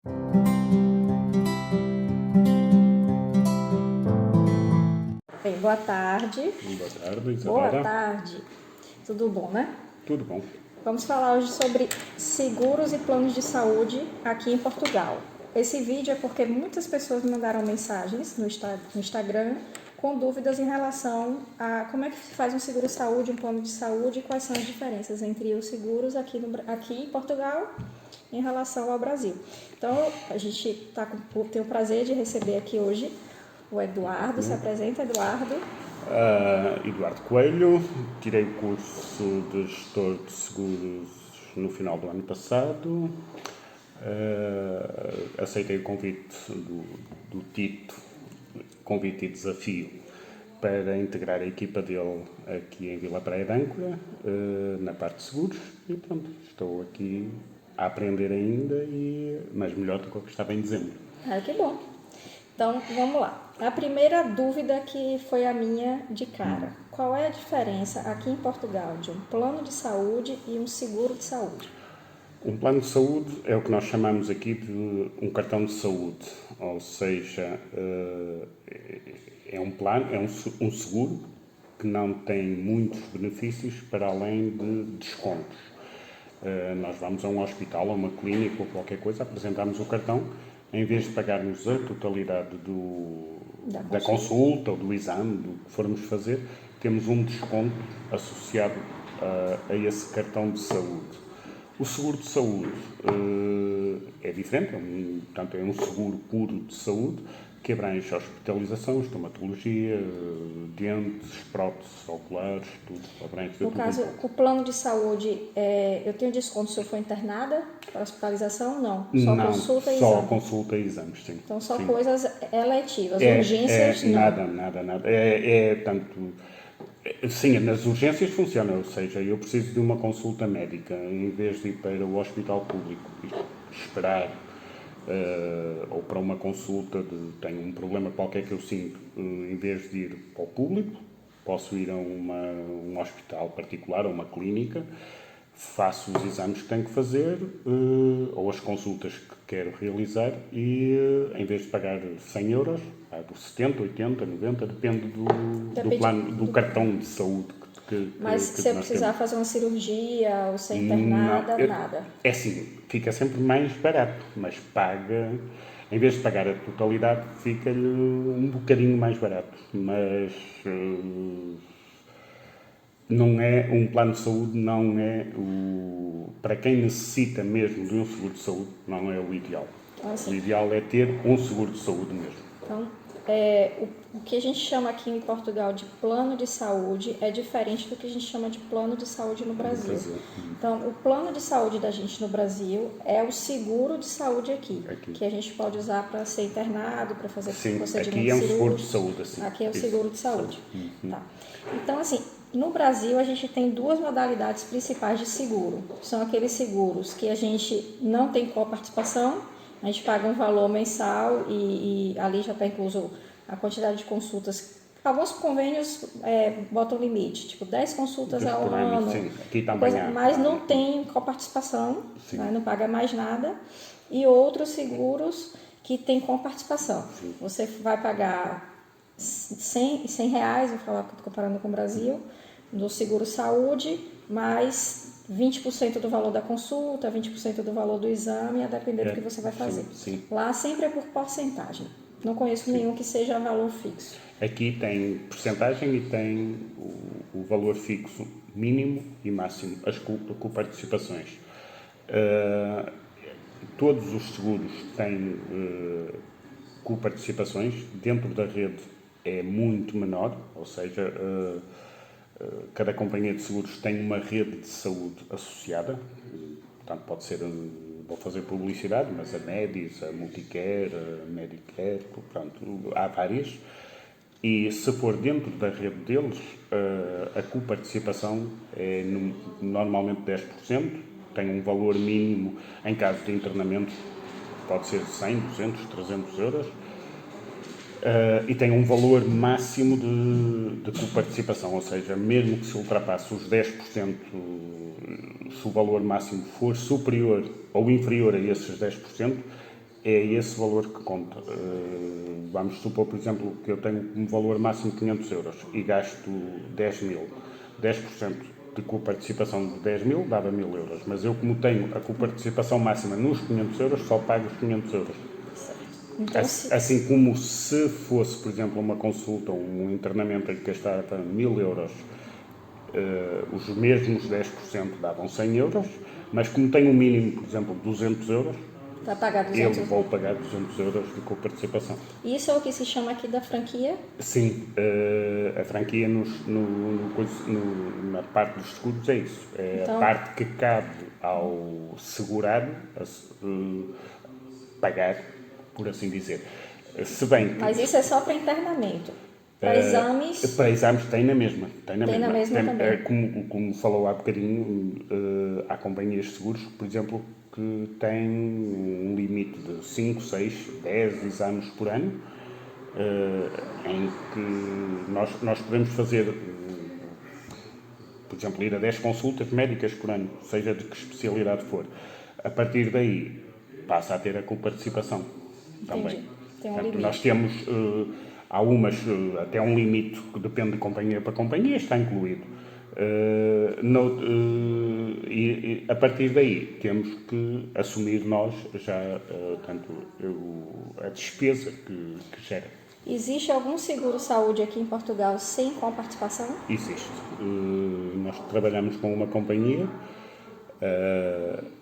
Bem, boa tarde. Boa tarde, Boa Isadora. tarde. Tudo bom, né? Tudo bom? Vamos falar hoje sobre seguros e planos de saúde aqui em Portugal. Esse vídeo é porque muitas pessoas me mandaram mensagens no Instagram com dúvidas em relação a como é que se faz um seguro-saúde, um plano de saúde e quais são as diferenças entre os seguros aqui em Portugal em relação ao Brasil. Então, a gente tem o prazer de receber aqui hoje o Eduardo. Se apresenta, Eduardo. Eduardo Coelho, tirei o curso de gestor de seguros no final do ano passado. Aceitei o convite do Tito, convite e desafio, para integrar a equipa dele aqui em Vila Praia de Âncora, na parte de seguros. E pronto, estou aqui a aprender ainda, mas melhor do que eu estava em dezembro. Que bom. Então, vamos lá. A primeira dúvida que foi a minha de cara. Qual é a diferença aqui em Portugal de um plano de saúde e um seguro de saúde? Um plano de saúde é o que nós chamamos aqui de um cartão de saúde, ou seja, é um plano, é um seguro que não tem muitos benefícios para além de descontos. Nós vamos a um hospital, a uma clínica ou qualquer coisa, apresentamos o cartão, em vez de pagarmos a totalidade da consulta ou do exame, do que formos fazer, temos um desconto associado a esse cartão de saúde. O seguro de saúde é diferente, portanto é um seguro puro de saúde que abrange a hospitalização, estomatologia, dentes, próteses oculares, tudo. Abrange No tudo. caso, o plano de saúde, eu tenho desconto se eu for internada para hospitalização? Não. Só Não, consulta e só exame. consulta e exames, sim. Então, só sim. coisas eletivas. Urgências, não. Nada. Tanto. Sim, nas urgências funciona, ou seja, eu preciso de uma consulta médica, em vez de ir para o hospital público e esperar, ou para uma consulta, tenho um problema qualquer que eu sinto, em vez de ir para o público, posso ir a um hospital particular, a uma clínica, faço os exames que tenho que fazer, ou as consultas que quero realizar e, em vez de pagar 100 euros, pago 70, 80, 90, depende do plano, do cartão de saúde Mas se eu precisar fazer uma cirurgia ou ser internada, nada. É assim, fica sempre mais barato, mas em vez de pagar a totalidade, fica-lhe um bocadinho mais barato, mas não é um plano de saúde, não é para quem necessita mesmo de um seguro de saúde, não é o ideal. O ideal é ter um seguro de saúde mesmo. Então, o que a gente chama aqui em Portugal de plano de saúde é diferente do que a gente chama de plano de saúde no Brasil. Então, o plano de saúde da gente no Brasil é o seguro de saúde aqui. Que a gente pode usar para ser internado, para fazer procedimentos cirúrgicos. Aqui é um seguro de saúde, assim. Aqui é o seguro de saúde. Tá. Então, assim, no Brasil a gente tem duas modalidades principais de seguro. São aqueles seguros que a gente não tem coparticipação. A gente paga um valor mensal e ali já está incluso a quantidade de consultas. Alguns convênios botam limite, tipo 10 consultas ao ano, sim. Aqui também mas não tem coparticipação, né, não paga mais nada. E outros seguros que tem coparticipação. Você vai pagar R$100, vou falar comparando com o Brasil, do seguro saúde, mais 20% do valor da consulta, 20% do valor do exame, a depender do que você vai fazer. Sim. Lá sempre é por porcentagem. Não conheço nenhum que seja valor fixo. Aqui tem porcentagem e tem o valor fixo mínimo e máximo, as coparticipações. Todos os seguros têm coparticipações, dentro da rede é muito menor, ou seja, cada companhia de seguros tem uma rede de saúde associada, portanto pode ser, vou fazer publicidade, mas a Medis, a Multicare, a Medicare, portanto há várias, e se for dentro da rede deles, a coparticipação é normalmente 10%, tem um valor mínimo em caso de internamento, pode ser 100, 200, 300 euros, e tem um valor máximo de coparticipação, ou seja, mesmo que se ultrapasse os 10%, se o valor máximo for superior ou inferior a esses 10%, é esse valor que conta. Vamos supor, por exemplo, que eu tenho um valor máximo de 500 euros e gasto 10 mil. 10% de coparticipação de 10 mil dava 1000 euros. Mas eu, como tenho a coparticipação máxima nos 500 euros, só pago os 500 euros. Então, Assim como se fosse, por exemplo, uma consulta ou um internamento em que gastava 1000 euros, os mesmos 10% davam 100 euros, mas como tem um mínimo, por exemplo, de 200 euros, vai pagar 200 eu vou pagar 200 euros de coparticipação. Isso é o que se chama aqui da franquia? Sim, a franquia na parte dos seguros é isso. É Então, a parte que cabe ao segurado pagar, por assim dizer. Se bem que mas isso é só para internamento. Para exames, para exames tem na mesma. Tem na mesma também. Como falou há bocadinho, há companhias de seguros, por exemplo, que têm um limite de 5, 6, 10 exames por ano, em que nós podemos fazer, por exemplo, ir a 10 consultas médicas por ano, seja de que especialidade for. A partir daí, passa a ter a coparticipação também. Tem um Portanto, limite. nós temos, há umas, até um limite que depende de companhia para companhia, está incluído. E a partir daí temos que assumir nós já a despesa que gera. Existe algum seguro-saúde aqui em Portugal sem coparticipação? Existe. Nós trabalhamos com uma companhia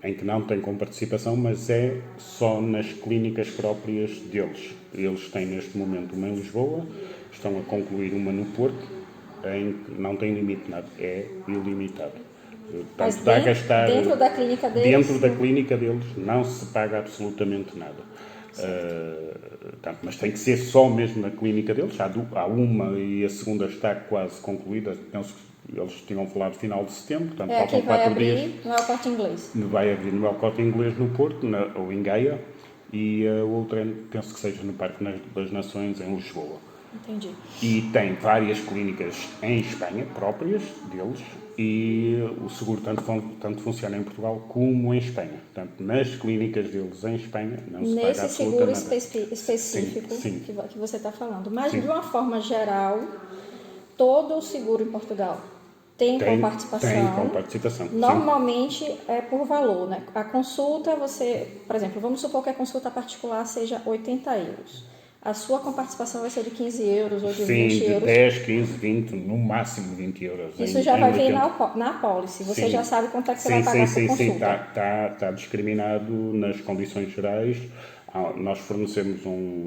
em que não tem coparticipação, mas é só nas clínicas próprias deles. Eles têm neste momento uma em Lisboa, estão a concluir uma no Porto, em que não tem limite nada, é ilimitado. Mas Portanto, dá a gastar dentro da clínica deles? Dentro da clínica deles não se paga absolutamente nada. Mas tem que ser só mesmo na clínica deles. Há uma e a segunda está quase concluída. Penso que eles tinham falado final de setembro, portanto faltam 4 dias. No El Corte Inglês. Vai abrir no El Corte Inglês no Porto, ou em Gaia, e a outra penso que seja no Parque das Nações, em Lisboa. Entendi. E tem várias clínicas em Espanha, próprias deles, e o seguro tanto funciona em Portugal como em Espanha. Portanto, nas clínicas deles em Espanha não se paga Nesse seguro absolutamente nada. específico Sim. que você está falando. Mas, Sim. de uma forma geral, todo o seguro em Portugal tem coparticipação. Tem coparticipação. Normalmente é por valor, né? A consulta, por exemplo, vamos supor que a consulta particular seja 80 euros. A sua coparticipação vai ser de 15 euros ou de 20 de euros. 10, 15, 20, no máximo 20 euros. Isso já vai vir na apólice. Você já sabe quanto é que você vai pagar por consulta. Sim. Está discriminado nas condições gerais. Nós fornecemos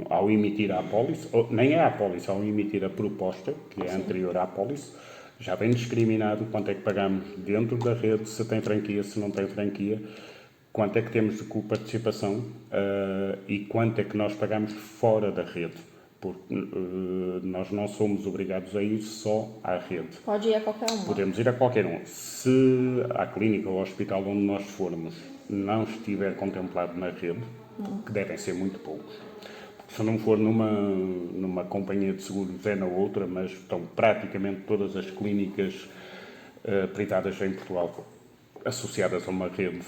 ao emitir a apólice, nem é a apólice, ao emitir a proposta, que é anterior à apólice, já vem discriminado quanto é que pagamos dentro da rede, se tem franquia, se não tem franquia, quanto é que temos de coparticipação e quanto é que nós pagamos fora da rede, porque nós não somos obrigados a ir só à rede. Pode ir a qualquer um. Podemos ir a qualquer um. Se a clínica ou o hospital onde nós formos não estiver contemplado na rede, que devem ser muito poucos, se não for numa companhia de seguros é na outra, mas estão praticamente todas as clínicas privadas em Portugal associadas a uma rede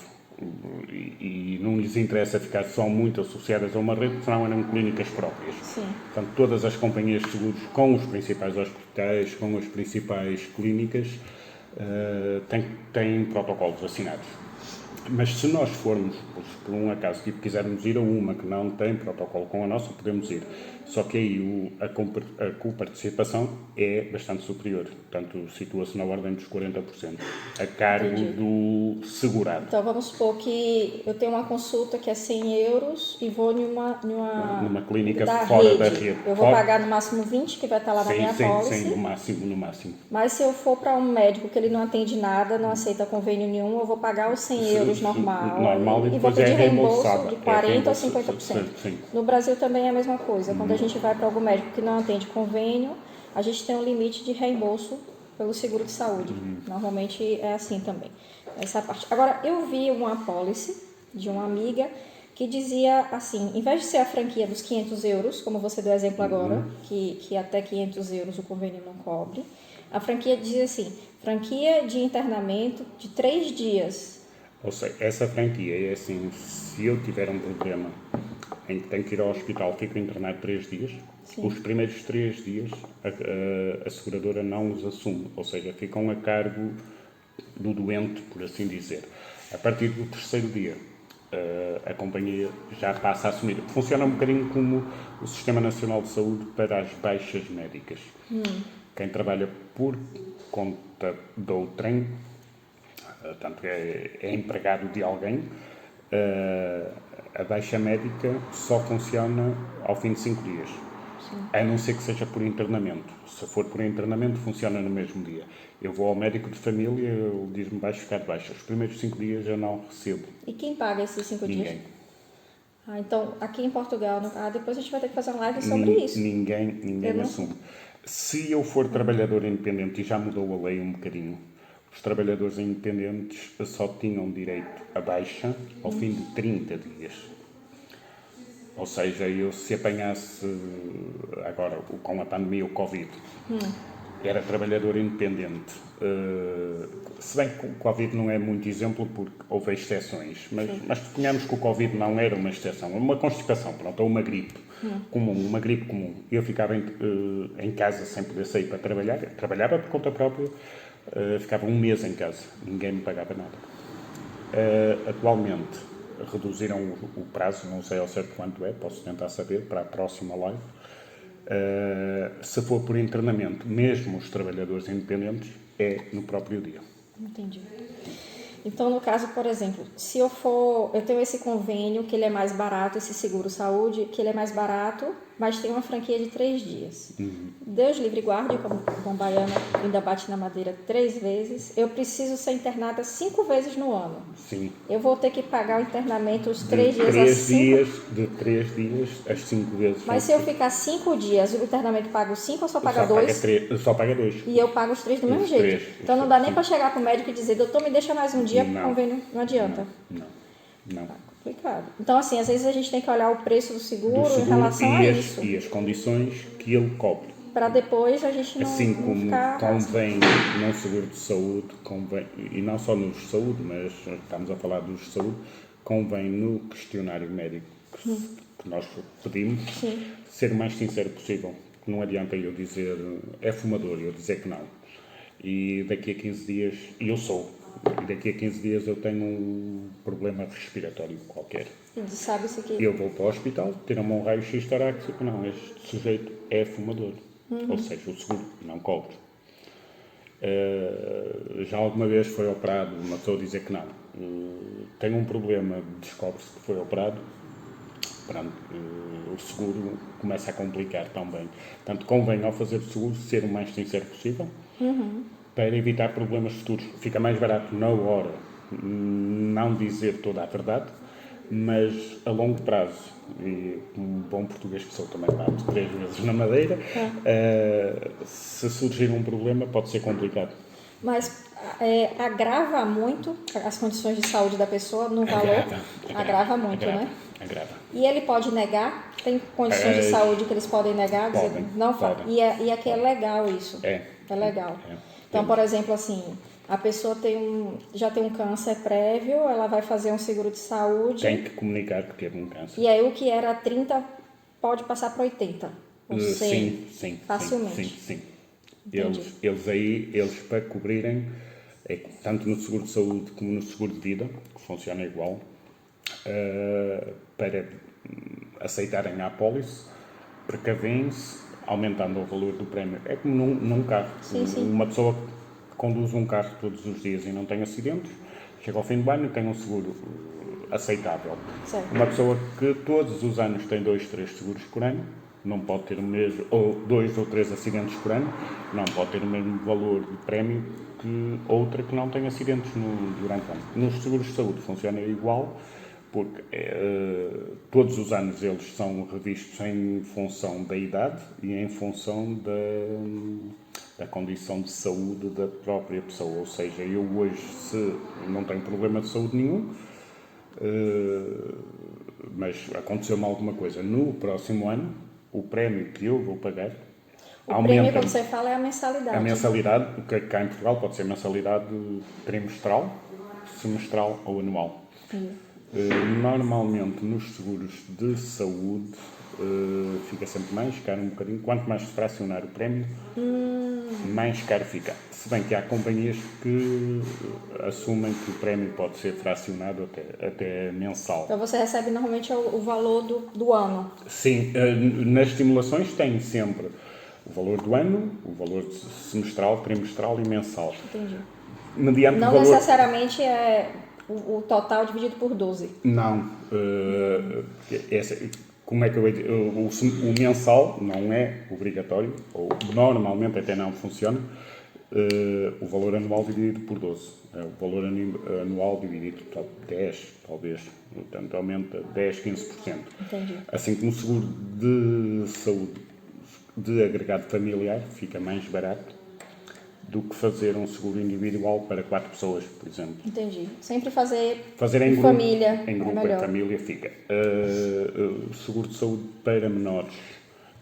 e não lhes interessa ficar só muito associadas a uma rede, senão eram clínicas próprias. Sim. Portanto, todas as companhias de seguros com os principais hospitais, com as principais clínicas, têm protocolos assinados. Mas se nós formos, por um acaso, quisermos ir a uma que não tem protocolo com a nossa, podemos ir. Só que aí a coparticipação é bastante superior. Portanto, situa-se na ordem dos 40%. A cargo do segurado. Então, vamos supor que eu tenho uma consulta que é 100 euros e vou numa clínica fora da rede. Eu vou pagar no máximo 20, que vai estar lá na minha pólice. Sim, no máximo. Mas se eu for para um médico que ele não atende nada, não aceita convênio nenhum, eu vou pagar os 100 euros normal e vou pedir reembolso de 40% ou 50%. Sim. No Brasil também é a mesma coisa. Quando a gente vai para algum médico que não atende convênio, a gente tem um limite de reembolso pelo seguro de saúde. Normalmente é assim também, essa parte. Agora, eu vi uma apólice de uma amiga que dizia assim, em vez de ser a franquia dos 500 euros, como você deu exemplo agora, que até 500 euros o convênio não cobre, a franquia dizia assim, franquia de internamento de 3 dias. Ou seja, essa franquia é assim, se eu tiver um problema em que tem que ir ao hospital, fica internado 3 dias, Sim. os primeiros 3 dias a seguradora não os assume, ou seja, ficam a cargo do doente, por assim dizer. A partir do 3º dia, a companhia já passa a assumir. Funciona um bocadinho como o Sistema Nacional de Saúde para as baixas médicas. Quem trabalha por conta do outrem, tanto é empregado de alguém, a baixa médica só funciona ao fim de 5 dias. Sim. A não ser que seja por internamento. Se for por internamento, funciona no mesmo dia. Eu vou ao médico de família, ele diz-me vais ficar de baixa. Os primeiros 5 dias eu não recebo. E quem paga esses 5 dias? Ninguém. Então, aqui em Portugal, depois a gente vai ter que fazer uma live sobre isso. Ninguém assume. Se eu for trabalhador independente, e já mudou a lei um bocadinho, os trabalhadores independentes só tinham direito a baixa ao fim de 30 dias. Ou seja, eu se apanhasse agora com a pandemia o Covid, era trabalhador independente. Se bem que o Covid não é muito exemplo porque houve exceções, mas suponhamos que o Covid não era uma exceção, uma constipação, pronto, ou uma gripe comum. Eu ficava em casa sem poder sair para trabalhar, trabalhava por conta própria, ficava um mês em casa, ninguém me pagava nada. Atualmente reduziram o prazo, não sei ao certo quanto é, posso tentar saber para a próxima live. Se for por internamento, mesmo os trabalhadores independentes, é no próprio dia. Entendi. Então, no caso, por exemplo, se eu tenho esse convênio que ele é mais barato, esse seguro-saúde, que ele é mais barato, mas tem uma franquia de 3 dias. Deus livre guarde, como bom baiano ainda bate na madeira 3 vezes, eu preciso ser internada 5 vezes no ano. Sim. Eu vou ter que pagar o internamento os 3 dias De 3 dias às 5 vezes. Mas se eu ficar 5 dias, o internamento paga os 5 ou só paga 2? Só paga 2. E eu pago os 3 do mesmo jeito. Então não dá nem para chegar para o médico e dizer, doutor, me deixa mais um dia, porque o convênio não adianta. Não. Complicado. Então, assim, às vezes a gente tem que olhar o preço do seguro em relação a isso. E as condições que ele cobre. Para depois a gente não, assim não como ficar... convém num seguro de saúde, e não só nos de saúde, mas estamos a falar dos de saúde, convém no questionário médico que nós pedimos, ser o mais sincero possível. Não adianta eu dizer é fumador, eu dizer que não. E daqui a 15 dias, e daqui a 15 dias eu tenho um problema respiratório qualquer. Sabe-se que... Eu vou para o hospital, tiram-me um raio-x torácico, não, este sujeito é fumador. Ou seja, o seguro não cobre. Já alguma vez foi operado, uma pessoa dizer que não. Tem um problema, descobre-se que foi operado, pronto, o seguro começa a complicar também. Portanto, convém ao fazer o seguro ser o mais sincero possível para evitar problemas futuros. Fica mais barato na hora não dizer toda a verdade, mas a longo prazo, e um bom português que sou também bato 3 vezes na madeira, se surgir um problema pode ser complicado. Mas agrava muito as condições de saúde da pessoa no valor? Agrava muito, né? Agrava. E ele pode negar? Tem condições de saúde que eles podem negar? Podem. E aqui é legal isso? É legal. Então, por exemplo, assim... A pessoa já tem um câncer prévio, ela vai fazer um seguro de saúde. Tem que comunicar que teve um câncer. E aí o que era 30 pode passar para 80, ou 100, sim, facilmente. Sim. Eles para cobrirem, tanto no seguro de saúde como no seguro de vida, que funciona igual, para aceitarem a apólice, precavem-se aumentando o valor do prémio. É como num carro. Uma pessoa conduz um carro todos os dias e não tem acidentes, chega ao fim do ano e tem um seguro aceitável. Certo. Uma pessoa que todos os anos tem 2, 3 seguros por ano, não pode ter o mesmo, ou 2 ou 3 acidentes por ano, não pode ter o mesmo valor de prémio que outra que não tem acidentes durante o ano. Nos seguros de saúde funciona igual, porque todos os anos eles são revistos em função da idade e em função da condição de saúde da própria pessoa. Ou seja, eu hoje, se não tenho problema de saúde nenhum, mas aconteceu-me alguma coisa no próximo ano, o prémio que eu vou pagar aumenta. O prémio, quando você fala, é a mensalidade. A mensalidade, que cá em Portugal pode ser mensalidade trimestral, semestral ou anual. Normalmente nos seguros de saúde fica sempre mais caro um bocadinho. Quanto mais se fracionar o prémio, mais caro fica. Se bem que há companhias que assumem que o prémio pode ser fracionado até mensal. Então você recebe normalmente o valor do ano. Sim, nas estimulações tem sempre o valor do ano, o valor semestral, trimestral e mensal. Entendi. Mediante Não o valor... necessariamente é o total dividido por 12. Não. Como é que o mensal não é obrigatório, ou normalmente até não funciona, o valor anual dividido por 12. É o valor anual dividido por 10, talvez. Portanto, aumenta 10, 15%. Entendi. Assim como o seguro de saúde de agregado familiar fica mais barato do que fazer um seguro individual para 4 pessoas, por exemplo. Entendi. Sempre fazer em grupo, família em grupo, é melhor. Em família fica. O seguro de saúde para menores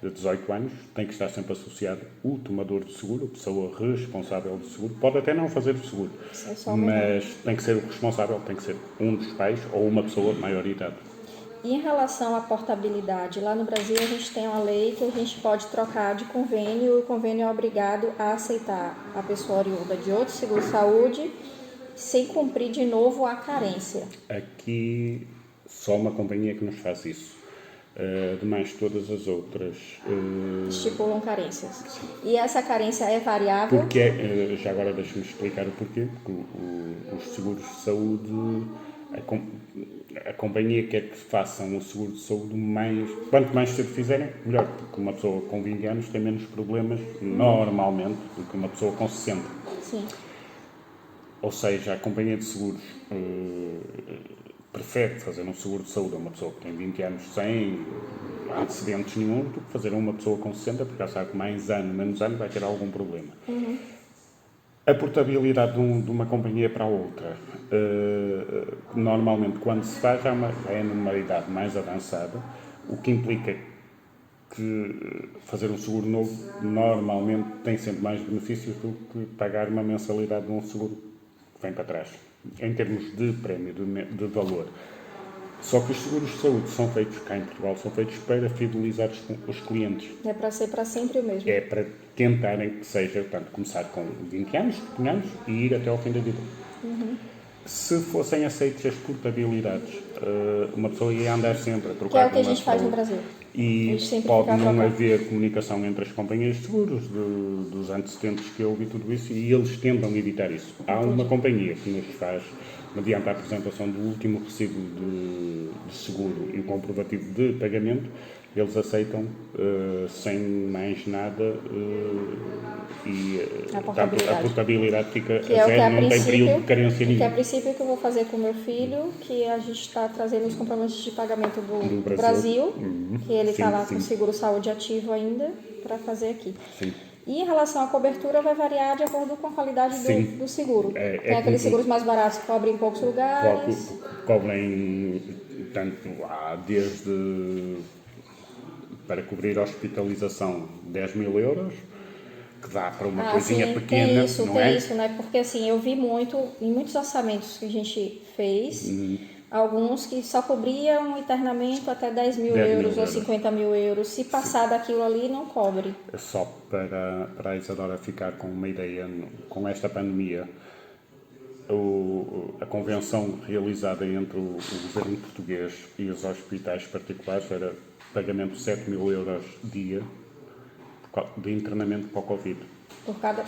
de 18 anos tem que estar sempre associado o tomador de seguro, a pessoa responsável do seguro. Pode até não fazer o seguro, mas tem que ser o responsável, tem que ser um dos pais ou uma pessoa de maior idade. E em relação à portabilidade, lá no Brasil a gente tem uma lei que a gente pode trocar de convênio e o convênio é obrigado a aceitar a pessoa oriunda de outro seguro-saúde sem cumprir de novo a carência. Aqui só uma companhia que nos faz isso. Demais, todas as outras estipulam carências. E essa carência é variável? Porque, já agora deixe-me explicar o porquê. Porque os seguros de saúde, a companhia quer que façam o seguro de saúde quanto mais cedo fizerem, melhor. Porque uma pessoa com 20 anos tem menos problemas, normalmente, do que uma pessoa com 60. Sim. Ou seja, a companhia de seguros prefere fazer um seguro de saúde a uma pessoa que tem 20 anos sem antecedentes nenhum do que fazer a uma pessoa com 60, porque já sabe que mais ano, menos ano vai ter algum problema. A portabilidade de uma companhia para a outra, normalmente quando se faz é numa idade mais avançada, o que implica que fazer um seguro novo normalmente tem sempre mais benefícios do que pagar uma mensalidade de um seguro que vem para trás, em termos de prémio, de valor. Só que os seguros de saúde são feitos cá em Portugal, são feitos para fidelizar os clientes. É para ser para sempre o mesmo. É para tentarem que seja, portanto, começar com 20 anos, 30 anos e ir até ao fim da vida. Se fossem aceitas as portabilidades, uma pessoa ia andar sempre a trocar. Que é o que a gente faz no Brasil. E pode não haver comunicação entre as companhias de seguros, dos antecedentes que houve e tudo isso, e eles tentam evitar isso. Há uma companhia que nos faz, mediante a apresentação do último recibo de seguro e o comprovativo de pagamento, eles aceitam sem mais nada a portabilidade fica a zero, não tem período de carência nenhum. Que é a princípio que eu vou fazer com o meu filho, que a gente está trazendo os comprometidos de pagamento do Brasil, que ele está lá com o seguro-saúde ativo ainda, para fazer aqui. Sim. E em relação à cobertura, vai variar de acordo com a qualidade do seguro. Tem aqueles seguros mais baratos que cobrem em poucos lugares. Cobrem, tanto desde para cobrir a hospitalização 10 mil euros, que dá para uma coisinha pequena, tem isso, não é? Isso, né? Porque assim, eu vi em muitos orçamentos que a gente fez, alguns que só cobriam internamento até 10 mil euros ou 50 mil euros. Se passar daquilo ali, não cobre. Só para a Isadora ficar com uma ideia, com esta pandemia, a convenção realizada entre o governo português e os hospitais particulares era pagamento de 7 mil euros dia de internamento para o Covid. Por cada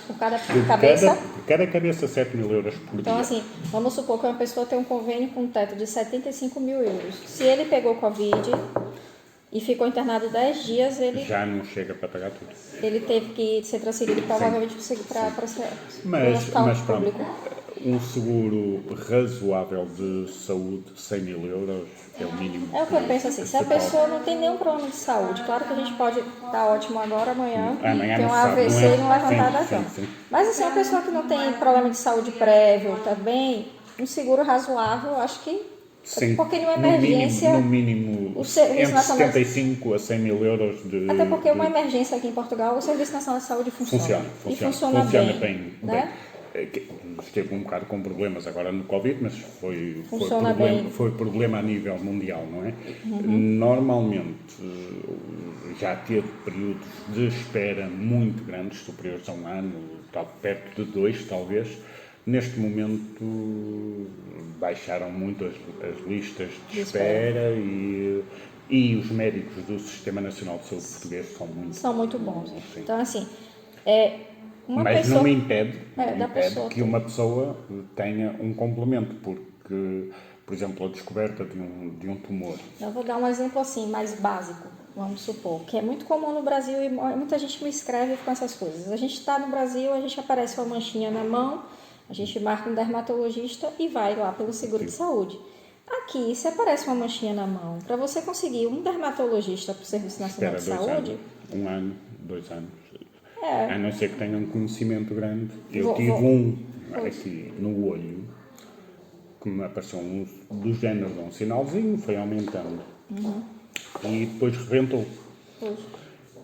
cabeça? Por cada cabeça, 7 mil euros por dia. Então, assim, vamos supor que uma pessoa tem um convênio com um teto de 75 mil euros. Se ele pegou Covid e ficou internado 10 dias, ele... Já não chega para pagar tudo. Ele teve que ser transferido provavelmente para o hospital público. Um seguro razoável de saúde, 100 mil euros, é o mínimo. É o que eu penso assim, se a pessoa não tem nenhum problema de saúde, claro que a gente pode estar ótimo agora, amanhã tem um AVC e não levantar da cama. Mas assim, uma pessoa que não tem problema de saúde prévio, também, um seguro razoável, acho que, sim, porque numa emergência... No mínimo entre 75 a 100 mil euros de... Até porque uma emergência aqui em Portugal, o Serviço Nacional de Saúde funciona. Funciona bem. esteve um bocado com problemas agora no Covid, mas Funciona bem. foi problema a nível mundial, não é? Normalmente já teve períodos de espera muito grandes, superiores a um ano, perto de 2 talvez. Neste momento baixaram muito as listas de espera e os médicos do Sistema Nacional de Saúde português São muito bons. Sim. Então, assim, mas pessoa... não me impede, pessoa que uma pessoa tenha um complemento, porque, por exemplo, a descoberta de um tumor. Eu vou dar um exemplo assim, mais básico, vamos supor, que é muito comum no Brasil e muita gente me escreve com essas coisas. A gente está no Brasil, a gente aparece uma manchinha na mão, a gente marca um dermatologista e vai lá pelo seguro de saúde. Aqui, se aparece uma manchinha na mão, para você conseguir um dermatologista para o Serviço Nacional de Saúde... Anos, 1 ano, 2 anos. A não ser que tenha um conhecimento grande. Eu tive aqui no olho, que me apareceu do género de um sinalzinho, foi aumentando. E depois rebentou.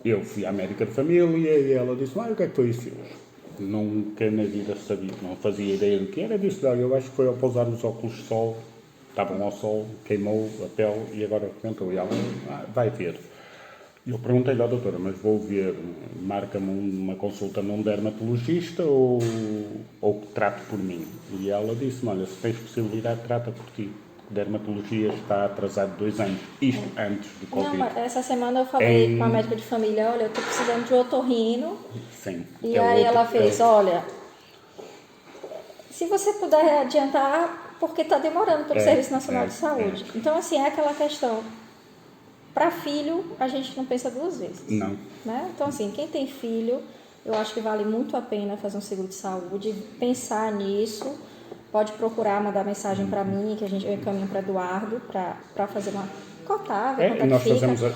Eu fui à médica de família e ela disse, o que é que foi isso? Nunca na vida sabia, não fazia ideia do que era. Disse, eu acho que foi ao pousar os óculos de sol, estavam ao sol, queimou a pele e agora rebentou. E ela, vai ver. Eu perguntei-lhe à doutora, mas vou ver, marca-me uma consulta num dermatologista ou que trate por mim? E ela disse-me, olha, se tens possibilidade, trata por ti. A dermatologia está atrasado 2 anos, isto antes do Covid. Não, essa semana eu falei com a médica de família, olha, eu estou precisando de otorrino. Sim. E aí ela fez, olha, se você puder adiantar, porque está demorando pelo Serviço Nacional de Saúde. Então, assim, é aquela questão... Para filho, a gente não pensa 2 vezes. Não. Né? Então, assim, quem tem filho, eu acho que vale muito a pena fazer um seguro de saúde, pensar nisso. Pode procurar, mandar mensagem para mim, que eu encaminho para Eduardo, para fazer uma cotada. Nós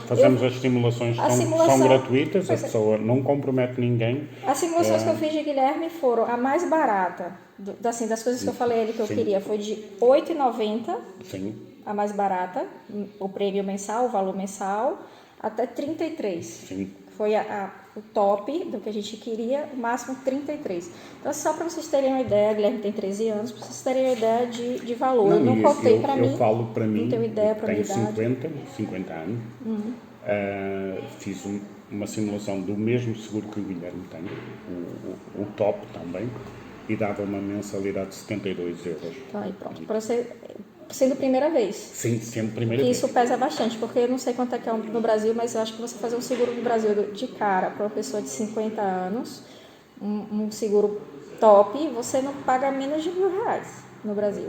fazemos as simulações, são gratuitas, a pessoa não compromete ninguém. As simulações que eu fiz de Guilherme foram a mais barata, das coisas que eu falei a ele que eu queria, foi de R$ 8,90. Sim. A mais barata, o prêmio mensal, o valor mensal, até 33. Sim. Foi o top do que a gente queria, o máximo 33. Então, só para vocês terem uma ideia, a Guilherme tem 13 anos, para vocês terem uma ideia de valor. Eu não contei para mim. Eu falo para mim, não tenho ideia para tenho minha idade. 50 anos, fiz uma simulação do mesmo seguro que o Guilherme tem, o top também, e dava uma mensalidade de 72 euros. Então, aí pronto. Para você... Sendo primeira vez. Sim, sendo primeira vez. Isso pesa bastante, porque eu não sei quanto é que é no Brasil, mas eu acho que você fazer um seguro no Brasil de cara para uma pessoa de 50 anos, um seguro top, você não paga menos de R$1.000 no Brasil.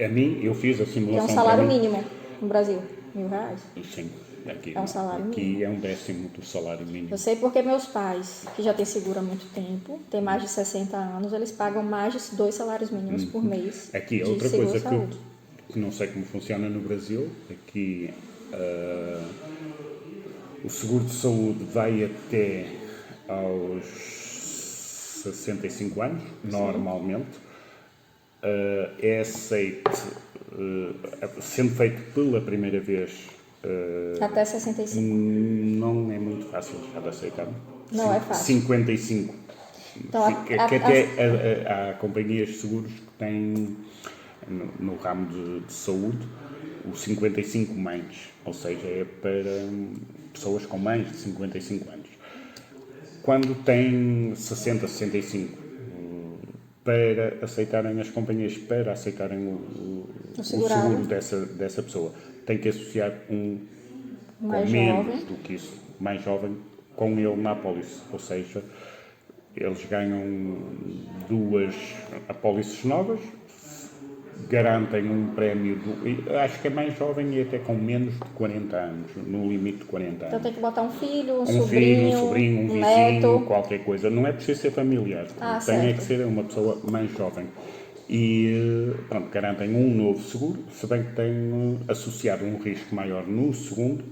A mim, eu fiz a simulação. Que é um salário mínimo no Brasil, R$1.000. Sim, aqui é um salário mínimo. Aqui é um 10º do salário mínimo. Eu sei porque meus pais, que já têm seguro há muito tempo, têm mais de 60 anos, eles pagam mais de 2 salários mínimos por mês. Aqui é outra coisa que não sei como funciona no Brasil. Aqui o seguro de saúde vai até aos 65 anos, normalmente. É aceito, sendo feito pela primeira vez. Até 65. Não é muito fácil de aceitar. Não é fácil. 55. Então, há companhias de seguros que têm, no ramo de saúde, o 55 mais, ou seja, é para pessoas com mais de 55 anos. Quando têm 60, 65, para aceitarem as companhias, para aceitarem o seguro dessa pessoa, tem que associar um mais com menos jovem do que isso, mais jovem, com ele na apólice, ou seja, eles ganham 2 apólices novas, garantem um prémio, acho que é mais jovem e até com menos de 40 anos, no limite de 40 anos. Então tem que botar um filho, um sobrinho, um vizinho, neto. qualquer coisa. Não é preciso ser familiar, tem que ser uma pessoa mais jovem. E pronto, garantem um novo seguro, se bem que têm associado um risco maior no segundo,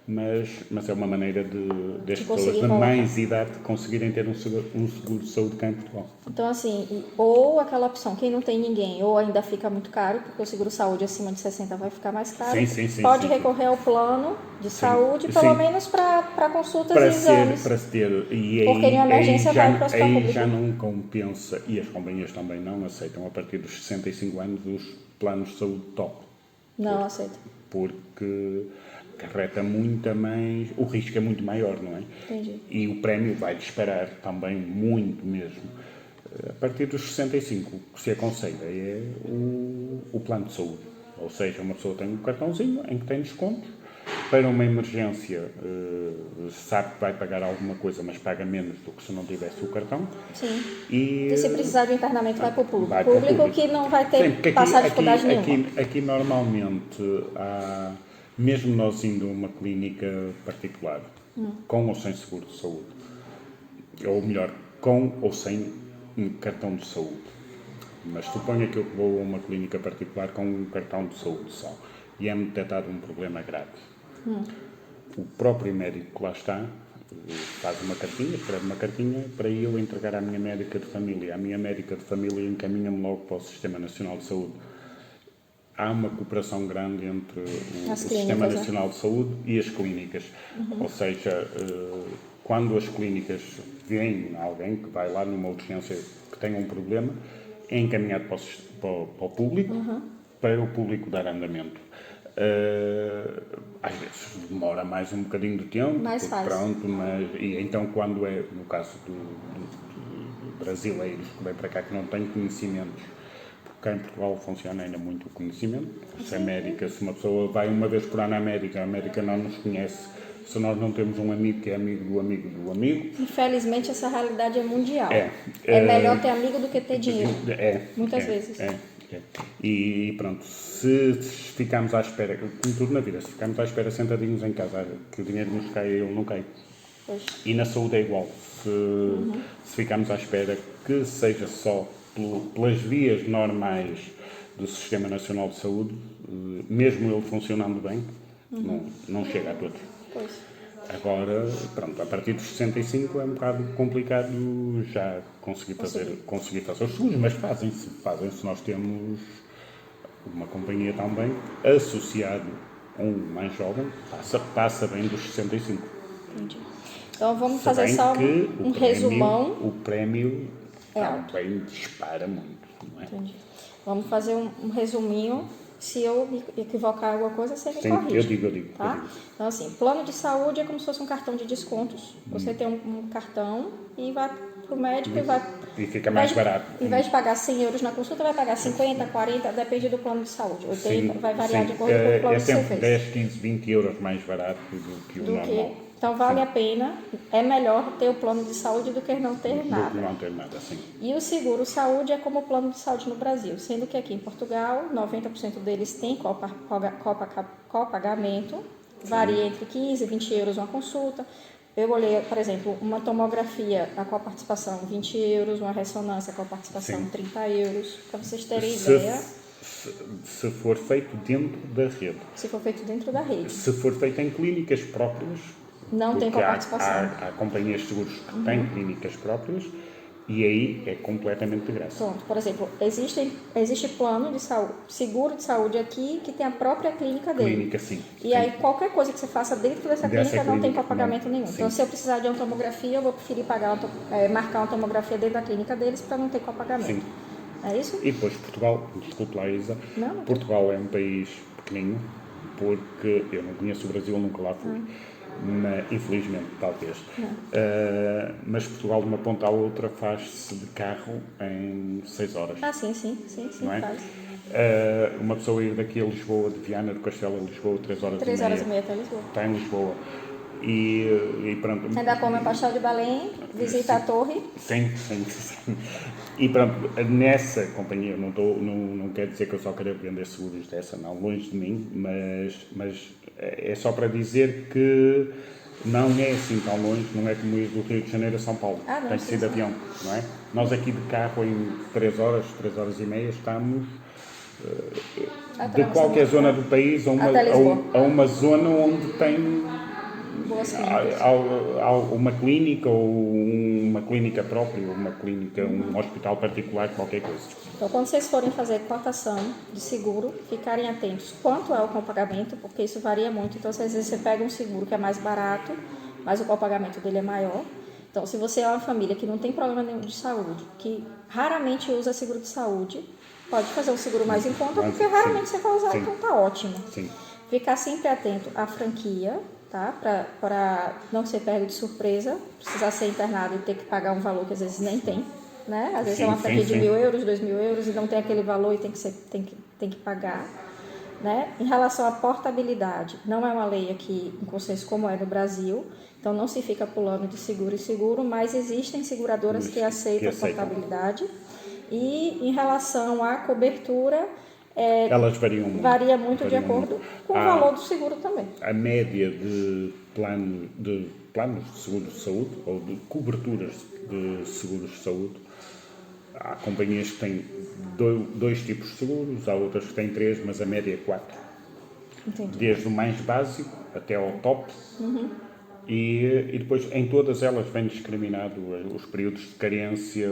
mas é uma maneira das pessoas conseguir de colocar. mais idade conseguirem ter um seguro de saúde cá em Portugal. Então, assim, ou aquela opção, quem não tem ninguém, ou ainda fica muito caro, porque o seguro-saúde acima de 60 vai ficar mais caro, Sim, pode sim. recorrer ao plano de saúde, pelo sim. menos para consultas Para e exames. se ter, e Porque em emergência vai para o hospital aí público. já não compensa, e as companhias também não aceitam a partir dos 65 anos os planos de saúde top, Não aceito. porque acarreta muito mais, o risco é muito maior, não é? Entendi. E o prémio vai disparar também muito mesmo. A partir dos 65, o que se aconselha é o plano de saúde. Ou seja, uma pessoa tem um cartãozinho em que tem descontos. Para uma emergência, sabe que vai pagar alguma coisa, mas paga menos do que se não tivesse o cartão. Sim. E se precisar de internamento, vai para o público. vai para o público. Que não vai ter Sim, porque passar dificuldade nenhuma. Aqui normalmente há, mesmo nós indo a uma clínica particular, com ou sem seguro de saúde, ou melhor, com ou sem um cartão de saúde. Mas suponha que eu vou a uma clínica particular com um cartão de saúde só e é-me detectado um problema grave. O próprio médico que lá está faz uma cartinha, escreve uma cartinha para eu entregar à minha médica de família. A minha médica de família encaminha-me logo para o Sistema Nacional de Saúde. Há uma cooperação grande entre o Sistema Nacional de Saúde e as clínicas. Ou seja, quando as clínicas veem alguém que vai lá numa urgência que tem um problema, é encaminhado para o público, para o público dar andamento. Às vezes demora mais um bocadinho de tempo, mais fácil. Pronto, e então quando é, no caso de brasileiros que vêm para cá que não têm conhecimentos, porque cá em Portugal funciona ainda muito o conhecimento, se a América, se uma pessoa vai uma vez por ano à América, a América não nos conhece, se nós não temos um amigo que é amigo do amigo do amigo. Infelizmente essa realidade é mundial. É melhor ter amigo do que ter dinheiro. Muitas vezes. E pronto, se ficarmos à espera, como tudo na vida, se ficarmos à espera sentadinhos em casa, que o dinheiro nos cai, ele não cai. Pois. E na saúde é igual. Se ficarmos à espera que seja só pelas vias normais do Sistema Nacional de Saúde, mesmo ele funcionando bem, não chega a todos. Pois. Agora, pronto, a partir dos 65 é um bocado complicado já conseguir fazer os seguros, mas fazem-se. Nós temos uma companhia também associado a um mais jovem, passa bem dos 65. Entendi. Então vamos fazer só um resumão. O prémio alto. Também dispara muito, não é? Entendi. Vamos fazer um resuminho. Se eu me equivocar em alguma coisa, você me corrige. Eu digo. Tá? Então, assim, plano de saúde é como se fosse um cartão de descontos. Você tem um cartão e vai para o médico e fica mais barato. Em vez de pagar 100 euros na consulta, vai pagar 50, 40, depende do plano de saúde. 80, vai variar de acordo com o plano que você fez. 10, 15, 20 euros mais barato do que o normal. Então vale a pena, é melhor ter o plano de saúde do que não ter nada. Do que não ter nada, sim. E o seguro saúde é como o plano de saúde no Brasil, sendo que aqui em Portugal, 90% deles tem copagamento, varia entre 15 e 20 euros uma consulta. Eu olhei, por exemplo, uma tomografia, a coparticipação 20 euros, uma ressonância, a coparticipação 30 euros, para vocês terem ideia. Se for feito dentro da rede. Se for feito dentro da rede. Se for feito em clínicas próprias, não tem coparticipação. Há companhias de seguros que têm clínicas próprias e aí é completamente de graça. Pronto, por exemplo, existe plano de saúde, seguro de saúde aqui que tem a própria clínica dele. Clínica, sim. E aí qualquer coisa que você faça dentro dessa clínica não tem copagamento nenhum. Então, se eu precisar de uma tomografia, eu vou preferir marcar uma tomografia dentro da clínica deles para não ter copagamento. Sim. É isso? E depois Portugal, desculpe lá, Isa, Portugal é um país pequenino, porque eu não conheço o Brasil, nunca lá fui. Mas, infelizmente, talvez. Mas Portugal, de uma ponta à outra, faz-se de carro em 6 horas. Sim, não é? Faz. Uma pessoa ir daqui a Lisboa, de Viana do Castelo a Lisboa, 3 horas e meia. 3 horas e meia até Lisboa. Está em Lisboa. E pronto. Ainda come o pastel de Belém, visita a torre. Sim. E pronto, nessa companhia, não quer dizer que eu só quero vender seguros dessa, não, longe de mim, mas é só para dizer que não é assim tão longe, não é como ir do Rio de Janeiro a São Paulo, tem que ser de avião, não é? Nós aqui de carro em 3 horas e meia estamos de qualquer zona do país a uma zona onde tem boas clínicas. há uma clínica ou uma clínica própria, uma clínica, um hospital particular, qualquer coisa. Então, quando vocês forem fazer cotação de seguro, ficarem atentos quanto é o copagamento, porque isso varia muito. Então, às vezes você pega um seguro que é mais barato, mas o copagamento dele é maior. Então, se você é uma família que não tem problema nenhum de saúde, que raramente usa seguro de saúde, pode fazer um seguro mais em conta, porque raramente você vai usar, então tá ótimo. Sim. Ficar sempre atento à franquia, tá? Para não ser pego de surpresa, precisar ser internado e ter que pagar um valor que às vezes nem tem, né? Às vezes é uma franquia de 1.000 euros, 2.000 euros e não tem aquele valor e tem que pagar. Né? Em relação à portabilidade, não é uma lei aqui em consenso como é no Brasil, então não se fica pulando de seguro em seguro, mas existem seguradoras que aceitam portabilidade. E em relação à cobertura, elas variam muito. Varia muito de acordo com o valor do seguro também. A média de planos de seguros de saúde ou de coberturas de seguros de saúde, há companhias que têm dois tipos de seguros, há outras que têm 3, mas a média é 4. Entendi. Desde o mais básico até ao top. E depois em todas elas vem discriminado os períodos de carência,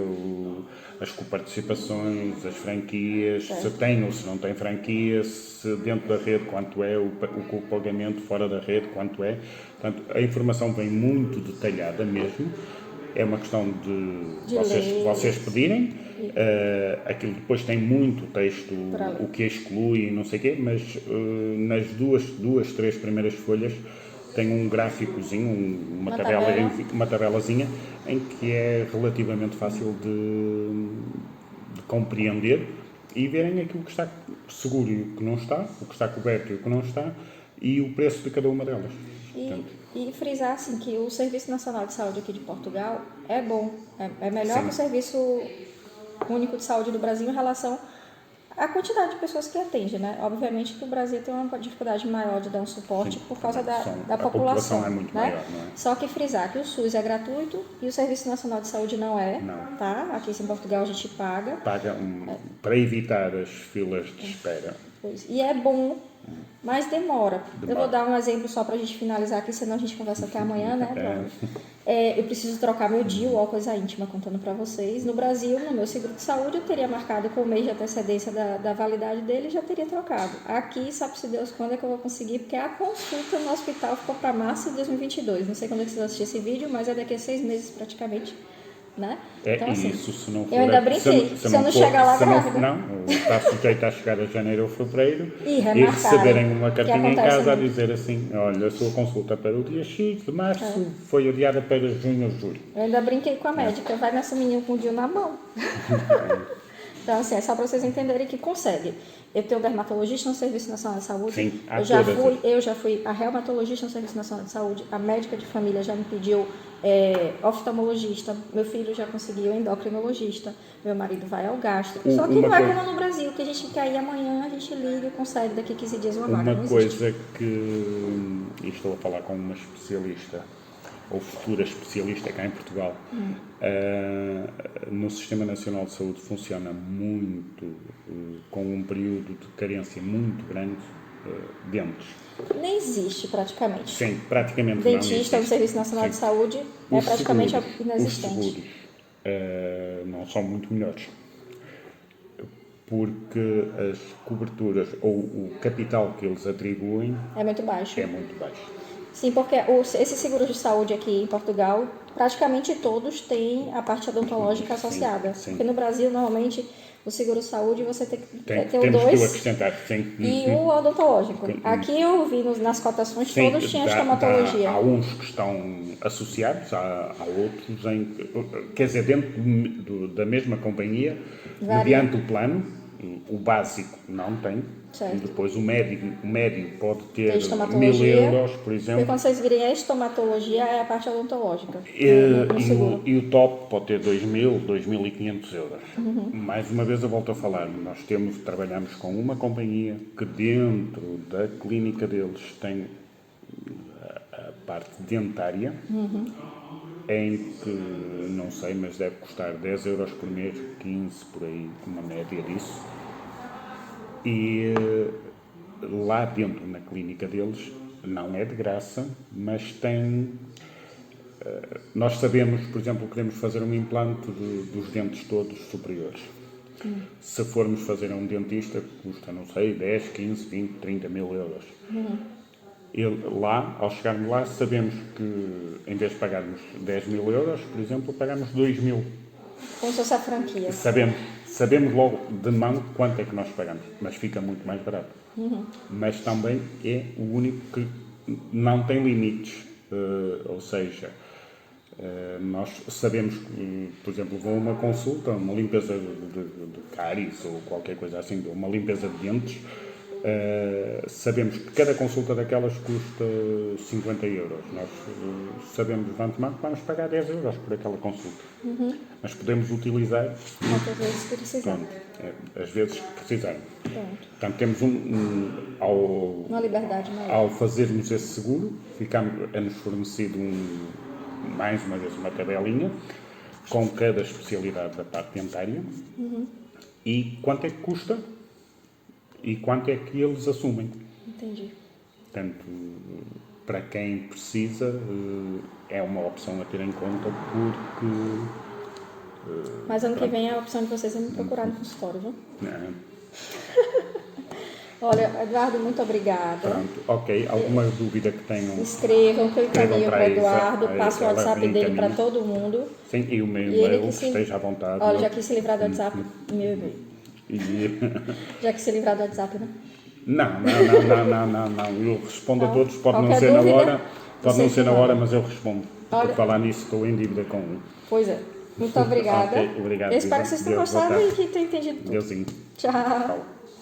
as coparticipações, as franquias, se tem ou se não tem franquia, se dentro da rede quanto é, o pagamento fora da rede quanto é. Portanto, a informação vem muito detalhada mesmo. É uma questão de vocês pedirem. Aquilo depois tem muito texto, o que exclui, não sei o quê, mas nas duas, três primeiras folhas tem um gráficozinho, uma tabelazinha, em que é relativamente fácil de compreender e verem aquilo que está seguro e o que não está, o que está coberto e o que não está, e o preço de cada uma delas. E frisar assim, que o Serviço Nacional de Saúde aqui de Portugal é bom, é melhor que o Serviço Único de Saúde do Brasil em relação à quantidade de pessoas que atende, né? Obviamente que o Brasil tem uma dificuldade maior de dar um suporte por causa da população. A população é muito né? maior, não é? Só que frisar que o SUS é gratuito e o Serviço Nacional de Saúde não é, tá? Aqui em Portugal a gente paga. Paga para evitar as filas de espera. E é bom, mas demora. Eu vou dar um exemplo só para a gente finalizar aqui, senão a gente conversa até amanhã, né? Eu preciso trocar meu DIU, ó, coisa íntima, contando para vocês. No Brasil, no meu seguro de saúde, eu teria marcado com o mês de antecedência da validade dele e já teria trocado. Aqui, sabe-se Deus quando é que eu vou conseguir, porque a consulta no hospital ficou para março de 2022. Não sei quando é que vocês assistirem esse vídeo, mas é daqui a 6 meses praticamente. Né? Então, assim, isso, se não for, eu ainda brinquei, se eu não chegar lá grávida. Não, está sujeito a chegar a janeiro ou fevereiro e remarcar, receberem uma cartinha em casa a dizer assim, olha, a sua consulta para o dia X de março foi adiada para junho ou julho. Eu ainda brinquei com a médica, vai nessa menina com o DIU na mão. Então, assim, é só para vocês entenderem que consegue. Eu tenho dermatologista no Serviço Nacional de Saúde. Sim, eu já fui a reumatologista no Serviço Nacional de Saúde. A médica de família já me pediu oftalmologista. Meu filho já conseguiu endocrinologista. Meu marido vai ao gastro. Só que não é como no Brasil, que a gente quer ir amanhã, a gente liga e consegue daqui 15 dias uma vaga. Uma coisa que estou a falar com uma especialista ou futura especialista cá em Portugal, no Sistema Nacional de Saúde funciona muito, com um período de carência muito grande, dentes. Nem existe praticamente. Sim, praticamente dentista no Serviço Nacional de Saúde é praticamente inexistente. Os seguros não são muito melhores, porque as coberturas ou o capital que eles atribuem é muito baixo. Sim, porque esses seguros de saúde aqui em Portugal, praticamente todos têm a parte odontológica associada. Sim. Porque no Brasil, normalmente, o seguro de saúde você tem que ter o temos 2 que acrescentar, sim. E o odontológico. Aqui eu vi nas cotações, todos tinham estomatologia. Há uns que estão associados, há outros quer dizer, dentro da mesma companhia, mediante o plano, o básico não tem. Certo. E depois o médio pode ter 1.000 euros, por exemplo. Porque quando vocês virem a estomatologia é a parte odontológica. E o top pode ter 2.000, 2.500 euros. Mais uma vez eu volto a falar, nós trabalhamos com uma companhia que dentro da clínica deles tem a parte dentária, em que, não sei, mas deve custar 10 euros por mês, 15 por aí, uma média disso. E lá dentro, na clínica deles, não é de graça, mas tem... Nós sabemos, por exemplo, queremos fazer um implante dos dentes todos superiores. Se formos fazer a um dentista, custa, não sei, 10, 15, 20, 30 mil euros. Lá, ao chegarmos lá, sabemos que, em vez de pagarmos 10 mil euros, por exemplo, pagamos 2 mil. Como se fosse a franquia. Sabemos logo de mão quanto é que nós pagamos, mas fica muito mais barato. Mas também é o único que não tem limites, ou seja, nós sabemos que, por exemplo, vou a uma consulta, uma limpeza de cáries ou qualquer coisa assim, uma limpeza de dentes, sabemos que cada consulta daquelas custa 50 euros. Nós sabemos de antemão que vamos pagar 10 euros por aquela consulta. Mas podemos utilizar Quantas vezes que precisar. as vezes que precisarmos. Pronto. Portanto, temos Uma liberdade maior. ao fazermos esse seguro, é-nos fornecido mais uma vez uma tabelinha com cada especialidade da parte dentária e quanto é que custa e quanto é que eles assumem. Entendi. Portanto, para quem precisa, é uma opção a ter em conta porque... Mas ano que vem a opção de vocês é me procurar no consultório, viu? Olha, Eduardo, muito obrigada. Pronto, ok. Alguma dúvida que tenham? Escrevam que eu encaminho para o Eduardo, passo o ela WhatsApp dele encaminha. para todo mundo. Sim, e o meu E ele e-mail, que se- esteja à vontade. Olha, já quis se livrar do WhatsApp, meu e-mail. E- Já quis se livrar do WhatsApp, né? Não. Eu respondo a todos. Pode não Qualquer ser na dúvida, hora, pode não vocês ser na me hora, mandam. mas eu respondo. Olha- Por falar nisso, estou em dívida com um. Pois é. Muito obrigada. Ok, obrigado, Eu espero que vocês tenham Deus, boa gostado tarde. e que tenham entendido tudo. Deusinho. Tchau.